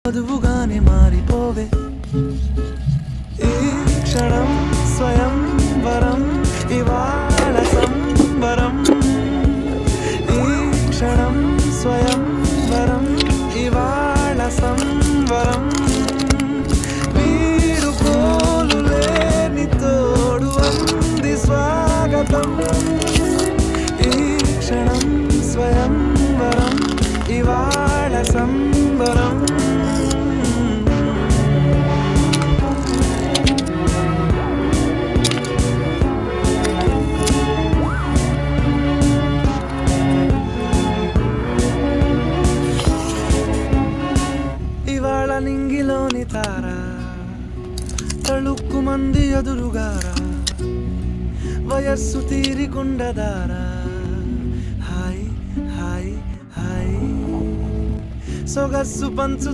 వధువుగానే మారిపోవే ఈ క్షణం స్వయం వరం ఇవాళ సంబరం ఈ క్షణం స్వయం వరం ఇవాళ సంబరం వీరు పోలు లేని తోడు అంది స్వాగతం ఈ క్షణం స్వయం వరం ఇవాళ సంబరం ఇవాళ నింగిలోని తార తళుక్కు మంది ఎదురుగారా వయస్సు తీరికుండదారా హాయ్ హాయ్ హాయ్ సొగస్సు పంచుతూ